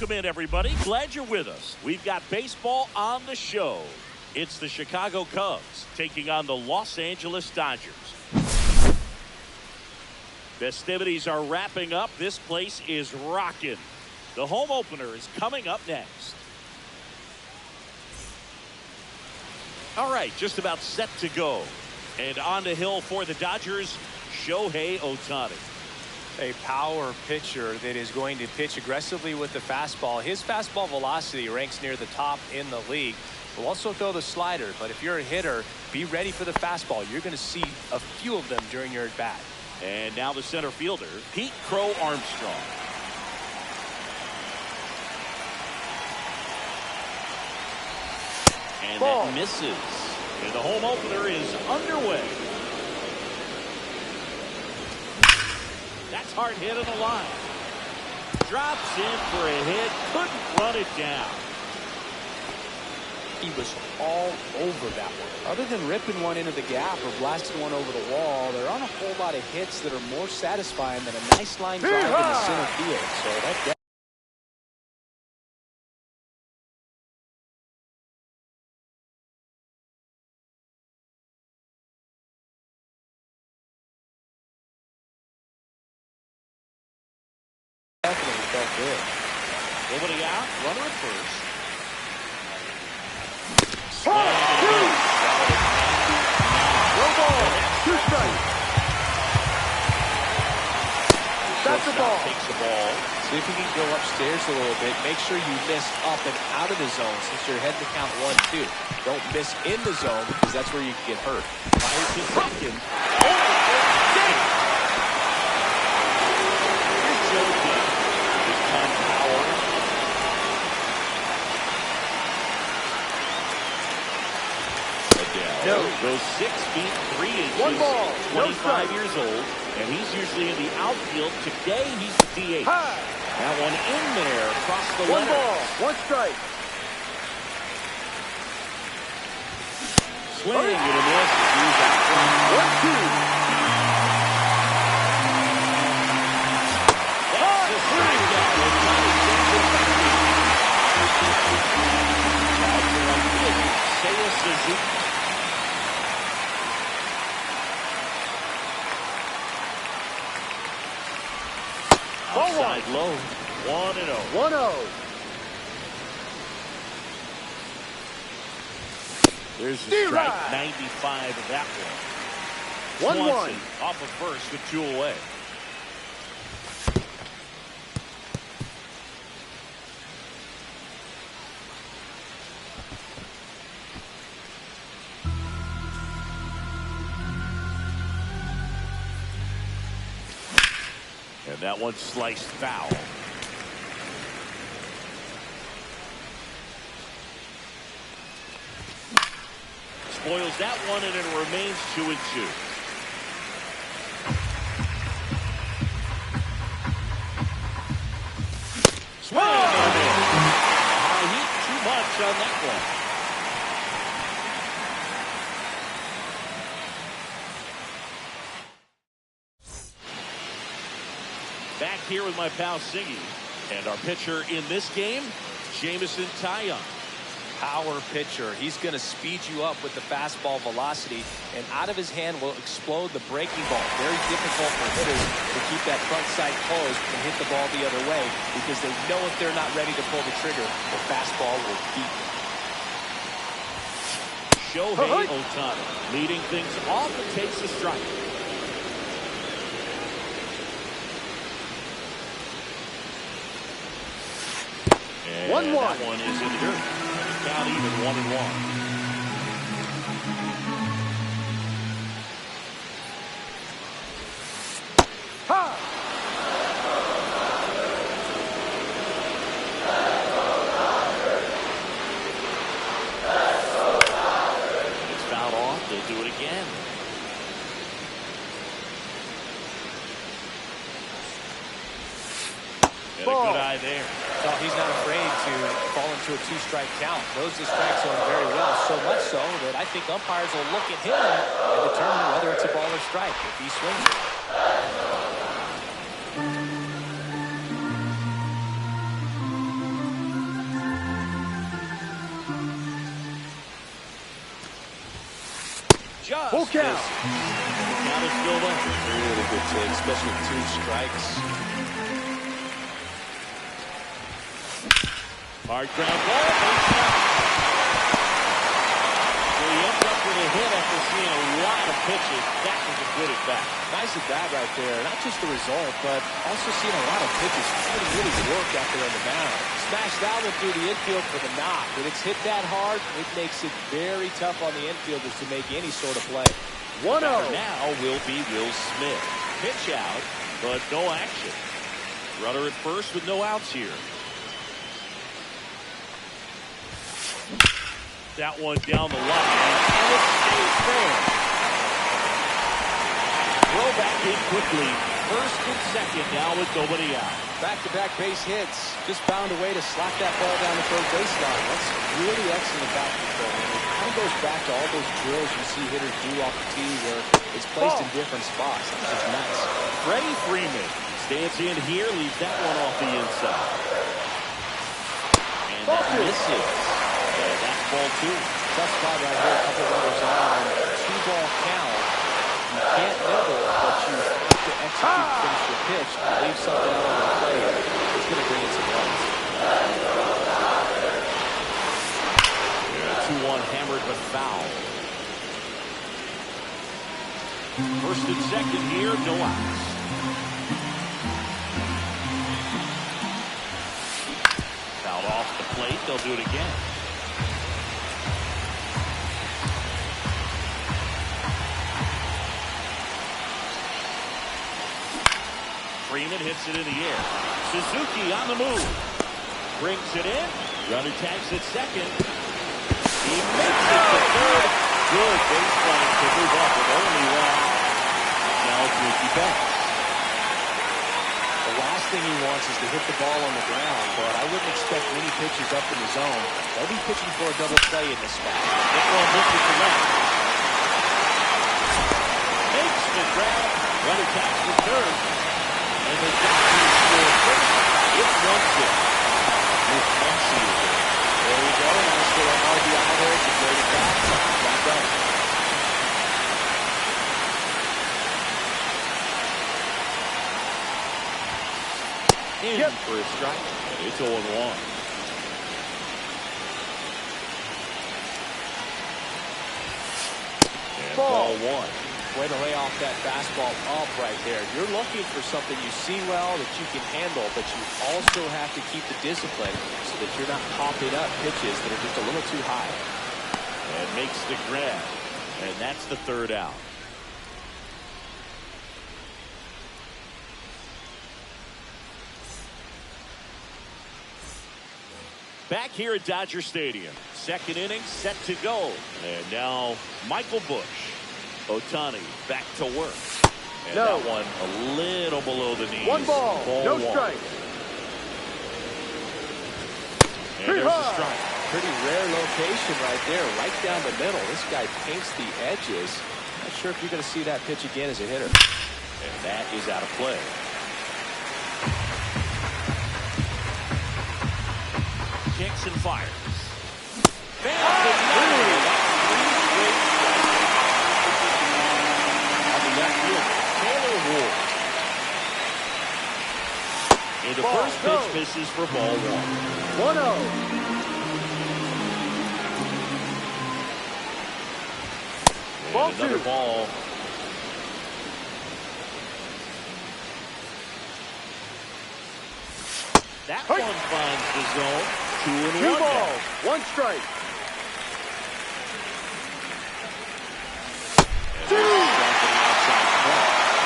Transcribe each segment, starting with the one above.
Welcome in, everybody. Glad you're with us. We've got baseball on the show. It's the Chicago Cubs taking on the Los Angeles Dodgers. Festivities are wrapping up. This place is rocking. The home opener is coming up next. All right, just about set to go. And on the hill for the Dodgers, Shohei Ohtani. A power pitcher that is going to pitch aggressively with the fastball. His fastball velocity ranks near the top in the league. Will also throw the slider, but if you're a hitter, be ready for the fastball. You're going to see a few of them during your at-bat. And now the center fielder, Pete Crow Armstrong. And Ball. that misses. And the home opener is underway. That's hard hit on the line. Drops in for a hit. Couldn't run it down. He was all over that one. Other than ripping one into the gap or blasting one over the wall, there aren't a whole lot of hits that are more satisfying than a nice line drive in the center field. So that definitely felt good. Nobody out. Runner at first. No ball. 2 strikes. That's the ball. Takes the ball. See if you can go upstairs a little bit. Make sure you miss up and out of the zone since you're heading to count 1-2. Don't miss in the zone because that's where you can get hurt. Fires to second. No. Goes 6 feet 3 inches. 1 ball. 25 years old, and he's usually in the outfield. Today he's the DH. High. That one in there across the 1 letter. ball. 1 strike. Swing and a miss. He's out. 1-2. That's a strikeout. Seiya Suzuki. Outside low. 1-0. 1-0. There's the strike. 95 of that one. 1-1. Swanson off of first with 2 away. And that one sliced foul. Spoils that one, and it remains 2-2. Swing and in. High heat, too much on that one. Back here with my pal Siggy. And our pitcher in this game, Jameson Taillon. Power pitcher. He's going to speed you up with the fastball velocity, and out of his hand will explode the breaking ball. Very difficult for hitters to keep that front side closed and hit the ball the other way because they know if they're not ready to pull the trigger, the fastball will beat them. Shohei Ohtani leading things off and takes a strike. And 1-1. that one is in the dirt. Count even 1-1. Ha! It's fouled off. They'll do it again. And a good eye there. No, he's not afraid to fall into a 2-strike count. Knows the strike zone very well, so much so that I think umpires will look at him and determine whether it's a ball or strike if he swings it. The count is still there. Really good take, especially with 2 strikes. Hard ground ball. Base hit. So he ends up with a hit after seeing a lot of pitches. That was a good at bat. Nice at bat right there. Not just the result, but also seeing a lot of pitches really work out there on the mound. Smashed that one through the infield for the knock. When it's hit that hard, it makes it very tough on the infielders to make any sort of play. 1-0. Now will be Will Smith. Pitch out, but no action. Runner at first with no outs here. That one down the line, and it stays there. Throw back in quickly. First and second now with nobody out. Back-to-back base hits. Just found a way to slap that ball down the third baseline. That's really excellent bat control. And it kind of goes back to all those drills you see hitters do off the tee where it's placed in different spots. That's just nice. Freddie Freeman stands in here, leaves that one off the inside. And that misses. And that's ball 2. Tough spot right here. A couple runners on. 2-ball count. You can't nibble, but you have to execute, finish your pitch, leave something out on the plate. It's going to bring in some runs. 2-1 hammered but foul. First and second here, no outs. Fouled off the plate, they'll do it again. Freeman hits it in the air. Suzuki on the move. Brings it in. Runner tags at second. He makes it to third. Good base running to move up with only one. Now it's Mookie Betts. The last thing he wants is to hit the ball on the ground, but I wouldn't expect many pitches up in the zone. They'll be pitching for a double play in this spot. That one misses to left. Makes the grab. Runner tags to third. And they got to score first. It's 1-6. With Muncy is there. There we go. Nice little RBI there to bring it back. Back up. In for a strike. And it's 0-1. And ball 1. Way to lay off that fastball up right there. You're looking for something you see well that you can handle, but you also have to keep the discipline so that you're not popping up pitches that are just a little too high. And makes the grab. And that's the third out. Back here at Dodger Stadium. Second inning set to go. And now Michael Busch. Ohtani back to work. And that one a little below the knees. 1 ball, no strike. And there's a strike. Pretty rare location right there, right down the middle. This guy paints the edges. Not sure if you're going to see that pitch again as a hitter. And that is out of play. Kicks and fires. And the first pitch misses for ball 1. 1-0. Ball Another 2. Ball. That one finds the zone. 2-1 balls, 1 strike.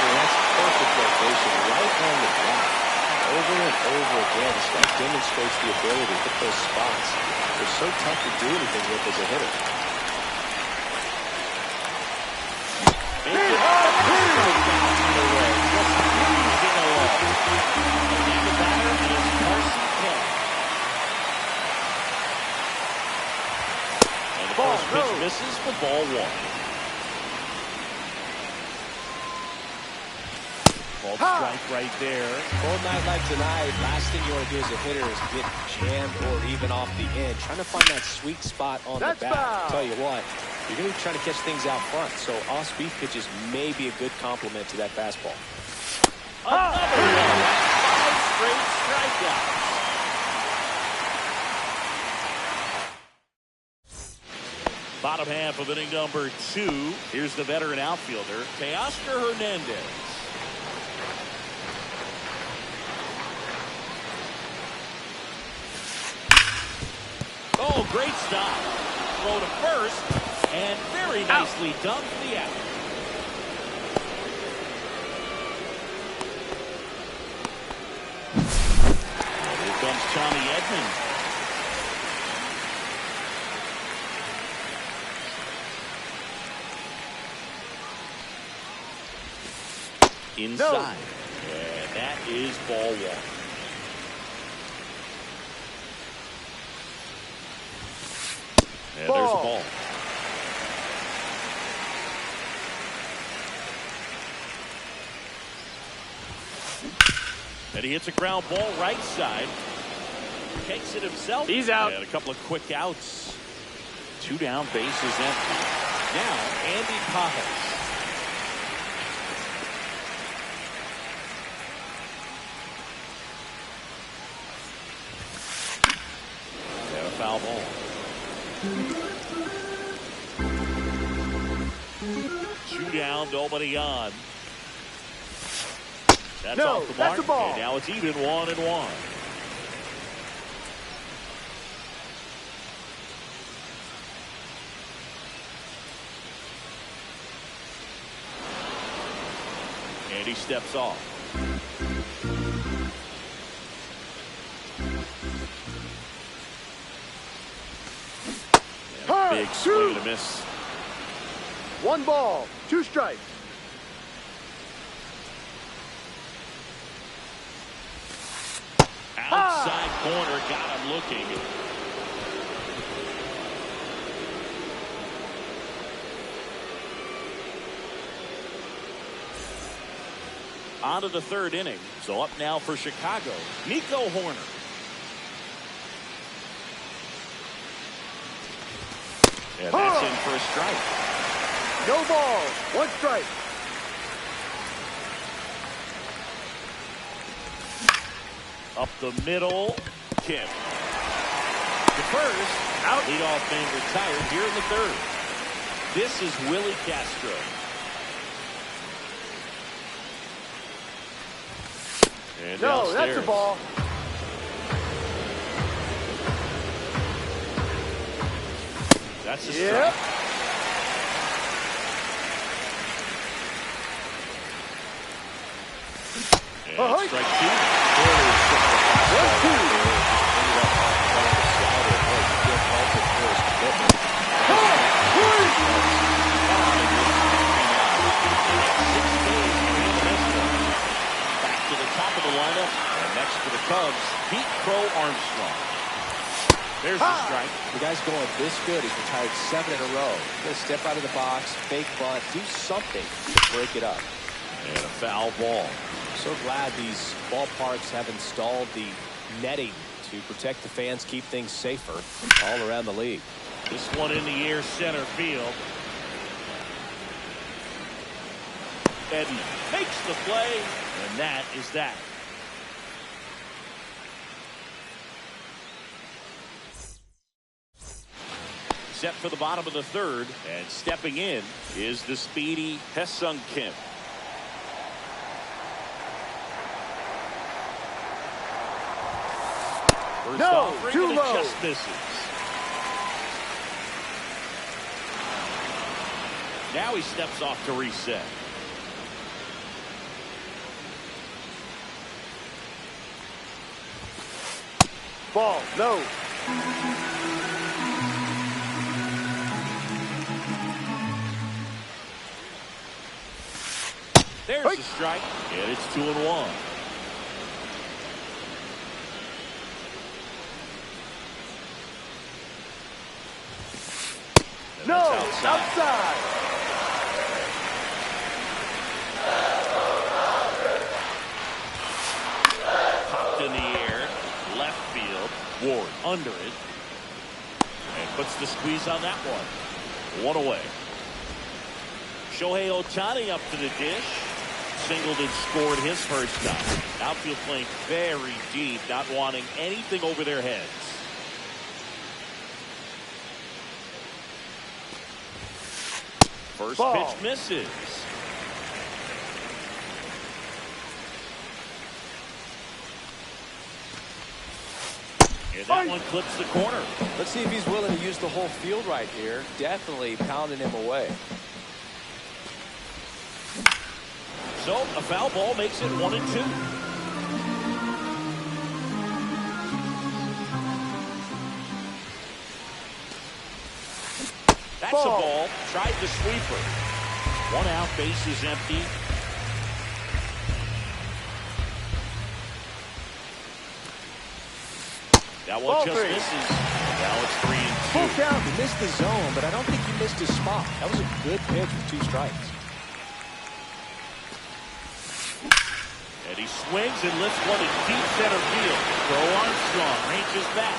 That's perfect location, right on the back. Over and over again, this guy demonstrates the ability to hit those spots. They're so tough to do anything with as a hitter. And the first pitch misses for ball 1. Strike right there. Cold night like tonight, last thing you want to do as a hitter is get jammed or even off the end. Trying to find that sweet spot on the bat. Tell you what, You're going to be trying to catch things out front, so off-speed pitches may be a good complement to that fastball. Another one. 5 straight strikeouts. Bottom half of inning number 2. Here's the veteran outfielder, Teoscar Hernandez. Oh, great stop. Throw to first, and very nicely done for the out. And here comes Tommy Edman. Inside. No. And that is ball 1. And there's the ball. And he hits a ground ball right side. Takes it himself. He's out. And a couple of quick outs. 2 down, bases empty. Now, Andy Pajas. And a foul ball. 2 down, nobody on. That's off the mark. That's a ball. And now it's even 1-1. And he steps off. And big swing and a miss. 1 ball, 2 strikes. Outside corner, got him looking. On to the 3rd inning. So up now for Chicago, Nico Horner. And that's in for a strike. No ball, 1 strike. Up the middle, Kim. The first, out. Leadoff man retired here in the 3rd. This is Willie Castro. And no, downstairs. that's a ball. That's a strike. And strike 2. 1-2. Back to the top of the lineup, and next to the Cubs, Pete Crow Armstrong. There's the strike. The guy's going this good. He's retired 7 in a row. He's going to step out of the box, fake bunt, do something to break it up. And a foul ball. So glad these ballparks have installed the netting to protect the fans, keep things safer all around the league. This one in the air, center field. Edman makes the play, and that is that. Set for the bottom of the 3rd, and stepping in is the speedy Ha-Seong Kim. First offering, too and it low. just misses. Now he steps off to reset. Ball, no. There's the strike, and it's 2-1. And No, that's outside. Popped in the air, left field. Ward under it, and puts the squeeze on that one. One away. Shohei Ohtani up to the dish. Singled and scored his first time. Outfield playing very deep, not wanting anything over their heads. First Ball. pitch misses. And that one clips the corner. Let's see if he's willing to use the whole field right here. Definitely pounding him away. So a foul ball makes it 1-2. That's a ball. Tried the sweeper. One out, base is empty. That one just misses. Now it's 3-2. Full count. He missed the zone, but I don't think he missed his spot. That was a good pitch with 2 strikes. And he swings and lifts one in deep center field. Joe Armstrong reaches back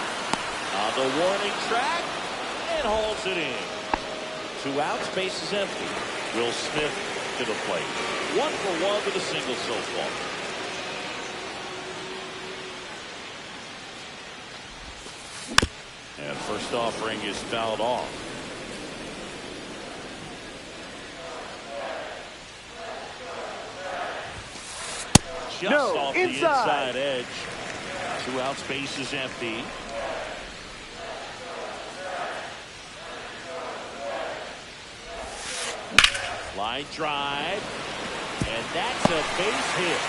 on the warning track and hauls it in. 2 outs, base is empty. Will Smith to the plate. 1 for 1 with a single so far. And first offering is fouled off. Just off the inside edge. 2 outs, base is empty. Line drive. And that's a base hit.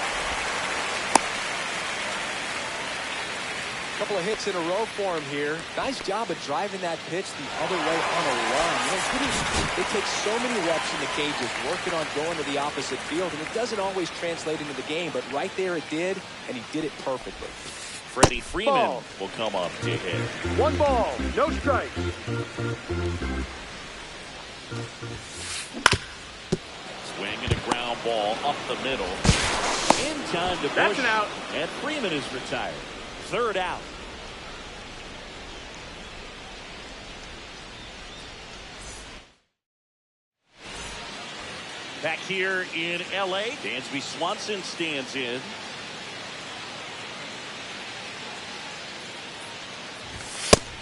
Couple of hits in a row for him here. Nice job of driving that pitch the other way on a run. You know, it takes so many reps in the cages working on going to the opposite field, and it doesn't always translate into the game, but right there it did, and he did it perfectly. Freddie Freeman will come up to hit. 1 ball, no strike. Swing and a ground ball up the middle. In time to push. That's an out. And Freeman is retired. 3rd out. Back here in L.A., Dansby Swanson stands in.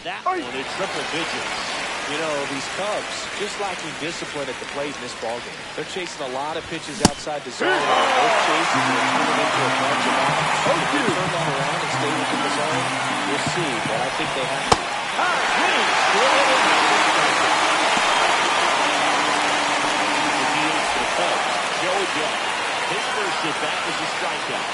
That one in triple digits. You know, these Cubs just lacking discipline at the plate in this ballgame. They're chasing a lot of pitches outside the zone. Both chases are turning into a bunch of outs. If they turn that around and stay within the zone, we'll see. But I think they have to. Joey Bell. His first at bat was a strikeout.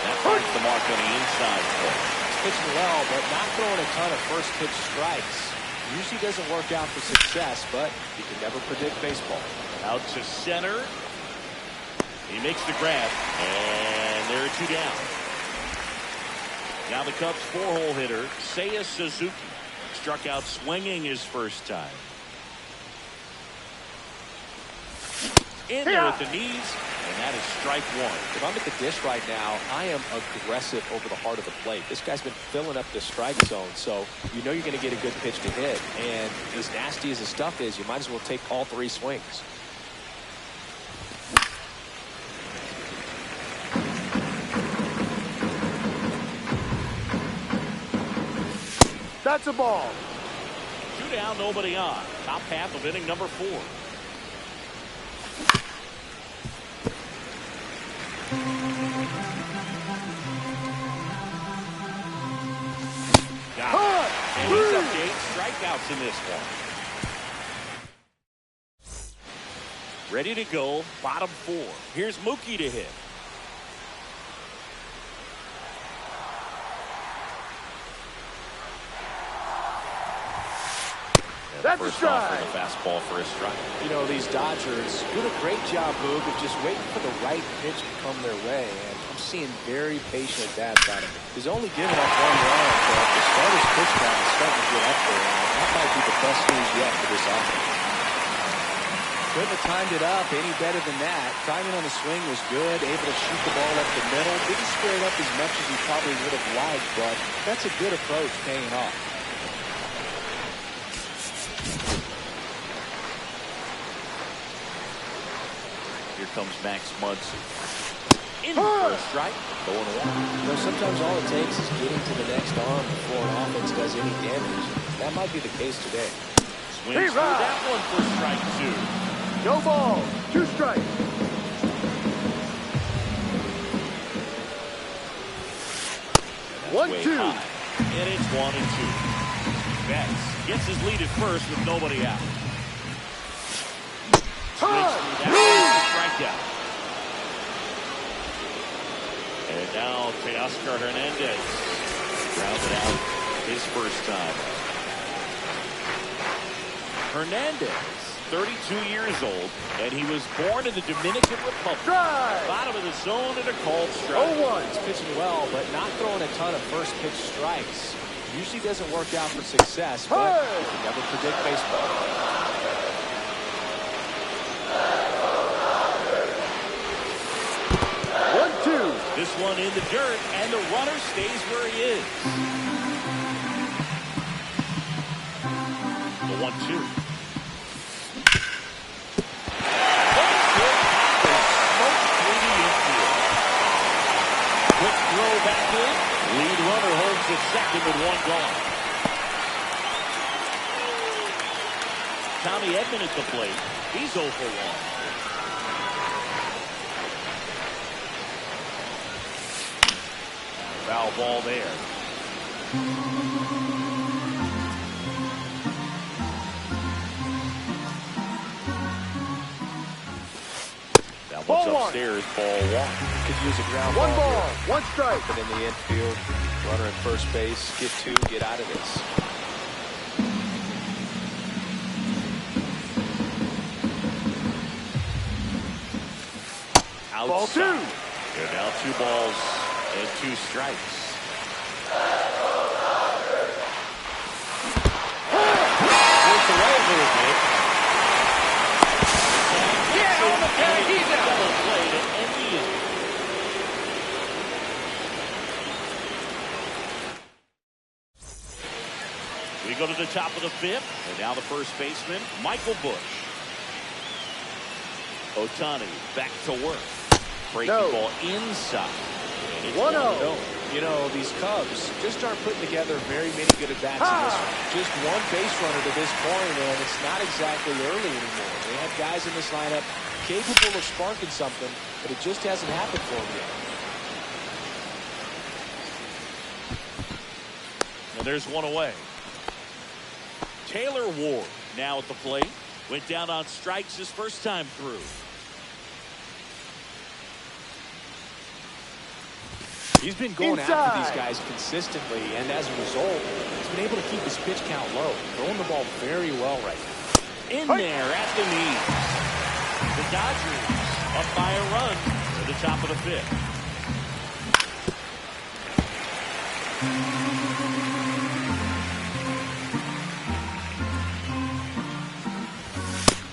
That finds the mark on the inside play. Pitching well, but not throwing a ton of first pitch strikes. Usually doesn't work out for success, but you can never predict baseball. Out to center. He makes the grab, and there are 2 down. Now the Cubs' 4-hole hitter, Seiya Suzuki, struck out swinging his first time. In there with the knees, and that is strike 1. If I'm at the dish right now, I am aggressive over the heart of the plate. This guy's been filling up the strike zone, so you know you're going to get a good pitch to hit. And as nasty as the stuff is, you might as well take all 3 swings. That's a ball. 2 down, nobody on. Top half of inning number 4. And he's up to 8 strikeouts in this one. Ready to go, bottom 4. Here's Mookie to hit. That's a strike. The fastball for a strike. You know, these Dodgers doing a great job, Boog, of just waiting for the right pitch to come their way. And I'm seeing very patient at-bats out of him. He's only given up 1 run, but the starter's pitch count is starting to get up there. And that might be the best news yet for this offense. Couldn't have timed it up any better than that. Timing on the swing was good, able to shoot the ball up the middle. Didn't square it up as much as he probably would have liked, but that's a good approach paying off. Here comes Max Muncy. In for a strike. 0-1. Sometimes all it takes is getting to the next arm before an offense does any damage. That might be the case today. Swings through that one for strike 2. No ball. 2 strikes. That's 1-2. And it's 1-2. Betts gets his lead at first with nobody out. Swings through that one for strikeout. And now Teoscar Hernandez grounded out his first time. Hernandez, 32 years old, and he was born in the Dominican Republic. Drive. Bottom of the zone and a called strike. 0-1. He's pitching well, but not throwing a ton of first pitch strikes. Usually doesn't work out for success, but you can never predict baseball. 1-2. This one in the dirt, and the runner stays where he is. The 1-2. Quick throw back in. Lead runner holds at second with 1 gone. Tommy Edman at the plate. He's 0 for 1. Foul ball there. That one's upstairs, ball 1. Could use a ground 1 ball. ball. 1 strike. Up and in the infield, runner at first base, get 2, get out of this. Outside. Ball 2. They're now 2 balls and 2 strikes. Worked away a little bit. Get on the tag. He's out. Double play to end the inning. We go to the top of the 5th, and now the first baseman, Michael Bush. Ohtani back to work. Breaking ball inside. 1-0. You know, these Cubs just aren't putting together very many good at-bats in this one. Just 1 base runner to this point, and it's not exactly early anymore. They have guys in this lineup capable of sparking something, but it just hasn't happened for them yet. Now there's 1 away. Taylor Ward now at the plate. Went down on strikes his first time through. He's been going after these guys consistently, and as a result, he's been able to keep his pitch count low, throwing the ball very well right now. In there at the knees. The Dodgers up by a run at the top of the 5th.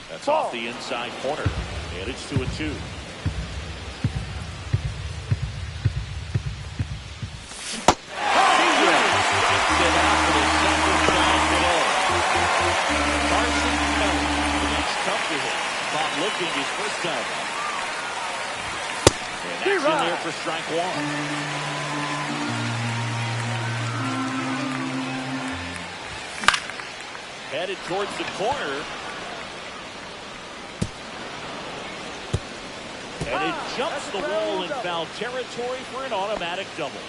That's off the inside corner, and it's 2-2. Looking his first time out. And that's in there for strike 1. Headed towards the corner. And it jumps the wall in foul territory for an automatic double.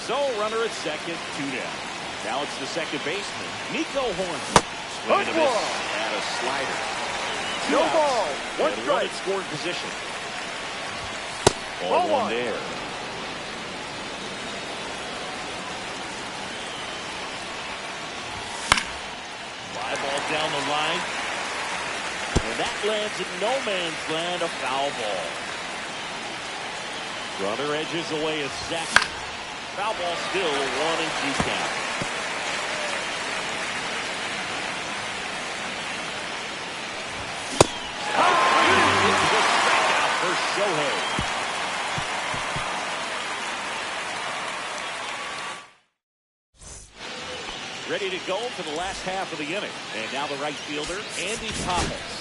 So runner at second, 2 down. Now it's the second baseman, Nico Horner. Swing and a miss and a slider. No ball. 1 strike. At scoring position. Ball 1 there. Fly ball down the line. And that lands in no man's land, a foul ball. Runner edges away at second. Foul ball still, 1-2 count. Shohei. Ready to go for the last half of the inning. And now the right fielder, Andy Pappas.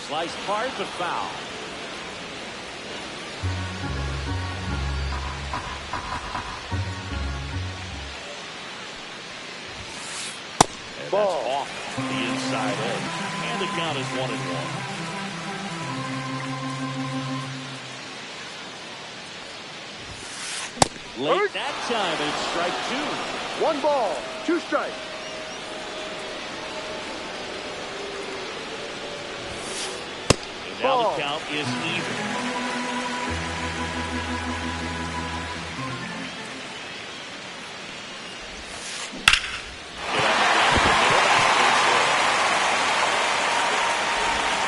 Sliced hard, but foul. And Ball. that's off the inside edge. And the count is 1-1. Late that time, and it's strike 2. 1 ball, 2 strikes. And now the count is even.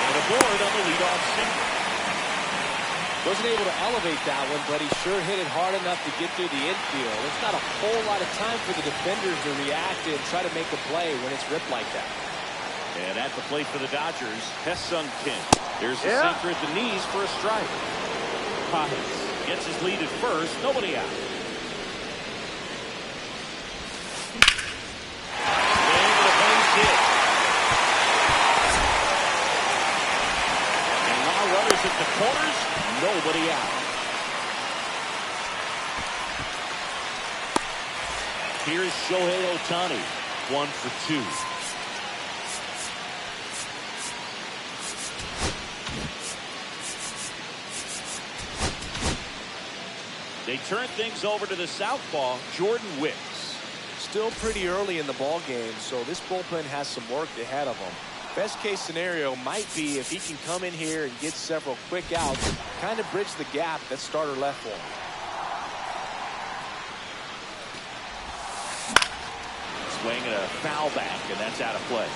And a board on the leadoff single. Wasn't able to elevate that one, but he sure hit it hard enough to get through the infield. There's not a whole lot of time for the defenders to react and try to make a play when it's ripped like that. And at the plate for the Dodgers, Hesung Kim. There's the sinker at the knees for a strike. Pines gets his lead at first, nobody out. Swing and a base hit. And now runners at the corners. Nobody out. Here's Shohei Ohtani, 1 for 2. They turn things over to the southpaw, Jordan Wicks. Still pretty early in the ball game, so this bullpen has some work ahead of them. Best case scenario might be if he can come in here and get several quick outs, kind of bridge the gap that starter left for him. Swing and a foul back, and that's out of play.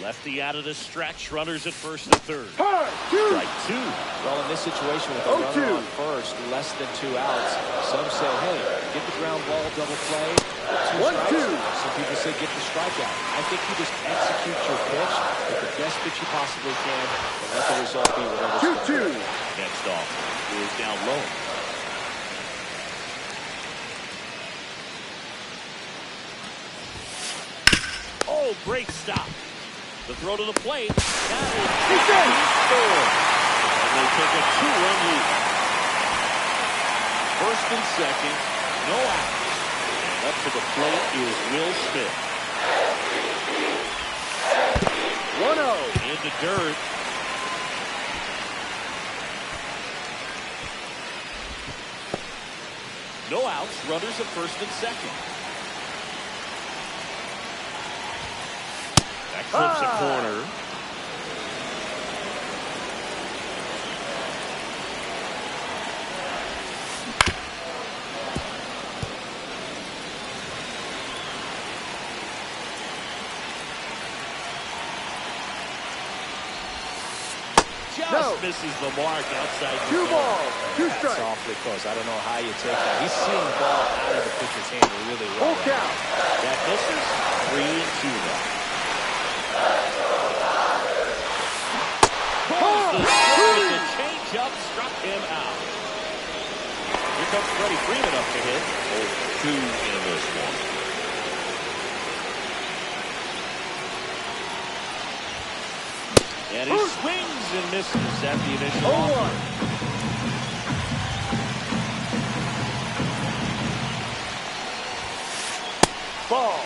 Lefty out of the stretch, runners at first and third. Strike 2. Well, in this situation with a runner on first, less than 2 outs, some say, hey, get the ground ball, double play, 2 strikes. Some people say get the strikeout. I think you just execute your pitch with the best pitch you possibly can and let the result be whatever. 2-2. Next off is down low. Oh, great stop. The throw to the plate. That is scored. And they take a 2-run lead. First and second, no outs. And up to the plate is Will Smith. 1-0. In the dirt. No outs. Runners at first and second. That clips a corner. Just misses the mark outside. 2 balls, 2 strikes. That's awfully close. I don't know how you take that. He's seeing the ball out of the pitcher's hand really well. Full count. That misses. 3-2 now. The changeup struck him out. Here comes Freddie Freeman up to hit. 0-2 in this one. And he swings and misses at the initial offer. Ball.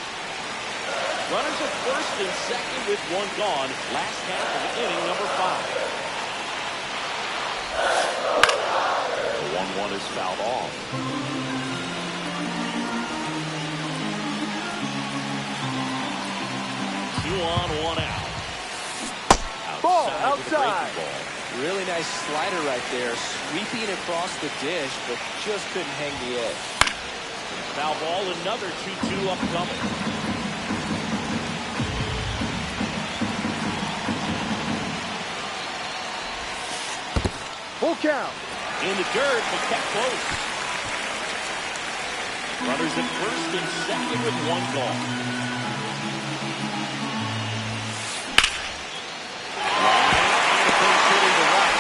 Runners at first and second with 1 gone. Last half of the inning, number 5. The 1-1 is fouled off. Two on, 1 out. Ball outside. Ball. Really nice slider right there, sweeping across the dish, but just couldn't hang the edge. Foul ball, another 2-2 upcoming. Full count. In the dirt, but kept close. Runners at first and second with 1 gone. Line and a pinch hitting the right.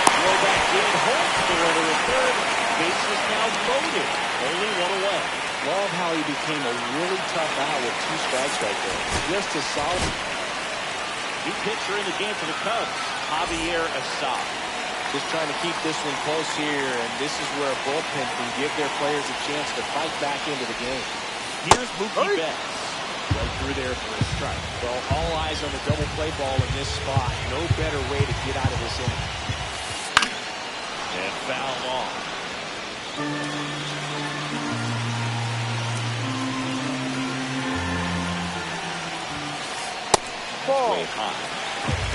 Throw back in, Holtz, the runner at third. Bases now loaded. Only one away. Love how he became a really tough out with 2 strikes right there. Just a solid. New pitcher in the game for the Cubs, Javier Assad. Just trying to keep this one close here, and this is where a bullpen can give their players a chance to fight back into the game. Here's Mookie Betts. Right through there for a strike. Well, all eyes on the double play ball in this spot. No better way to get out of this inning. And foul off. Ball. Way high.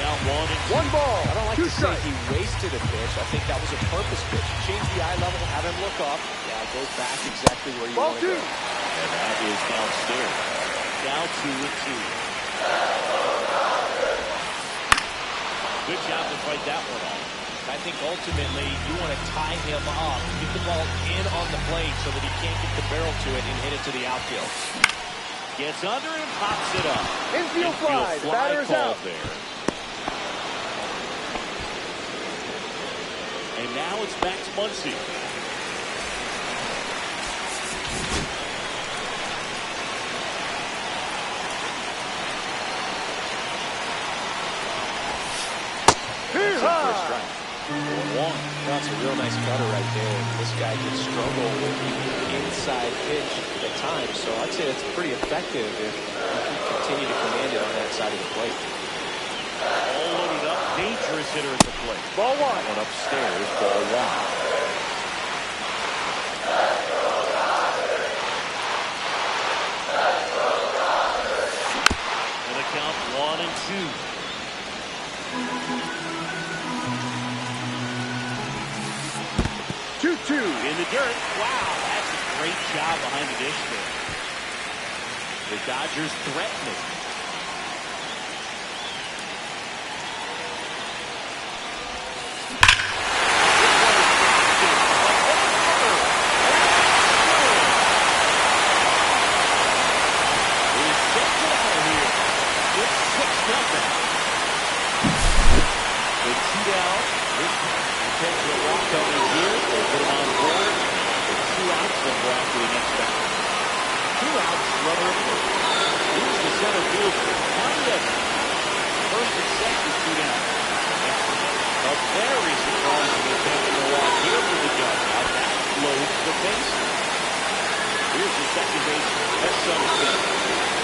Down 1 and 2. 1 ball. I don't like 2 to say strikes. he wasted a pitch. I think that was a purpose pitch. Change the eye level, have him look up. Yeah, go back exactly where you Ball want to 2. go. And that is downstairs. Now 2 and 2. Good job to fight that one off. I think ultimately you want to tie him up, get the ball in on the plate so that he can't get the barrel to it and hit it to the outfield. Gets under and pops it up. Infield fly. The batter is called out. there. And now it's back to Muncy. Too high. 1. That's a real nice cutter right there. This guy can struggle with the inside pitch at times, so I'd say that's pretty effective if you can continue to command it on that side of the plate. All loaded up. Dangerous hitter at the plate. Ball 1. One upstairs. Ball 1. And the count 1 and 2. 2-2. In the dirt. Wow, that's a great job behind the dish there. The Dodgers threaten it. Here's the second base. That's something.